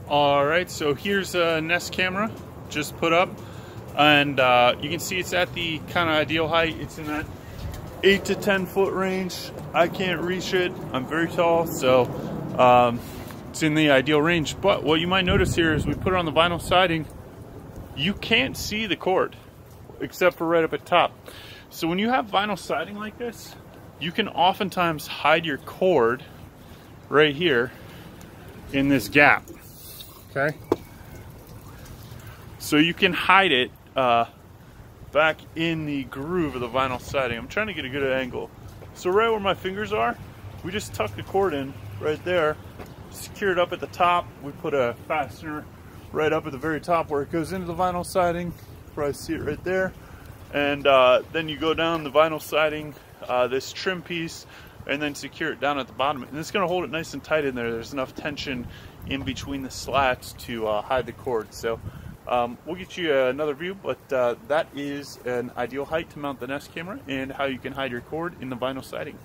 Alright, so here's a Nest camera just put up, and you can see it's at the kind of ideal height. It's in that 8 to 10 foot range. I can't reach it, I'm very tall, so it's in the ideal range. But what you might notice here is we put it on the vinyl siding, you can't see the cord except for right up at top. So when you have vinyl siding like this, you can oftentimes hide your cord right here in this gap. Okay, so you can hide it back in the groove of the vinyl siding. I'm trying to get a good angle. So right where my fingers are, we just tuck the cord in right there, secure it up at the top. We put a fastener right up at the very top where it goes into the vinyl siding. You probably see it right there. And then you go down the vinyl siding, this trim piece, and then secure it down at the bottom. And it's going to hold it nice and tight in there. There's enough tension in between the slats to hide the cord. So we'll get you another view, but that is an ideal height to mount the Nest camera and how you can hide your cord in the vinyl siding.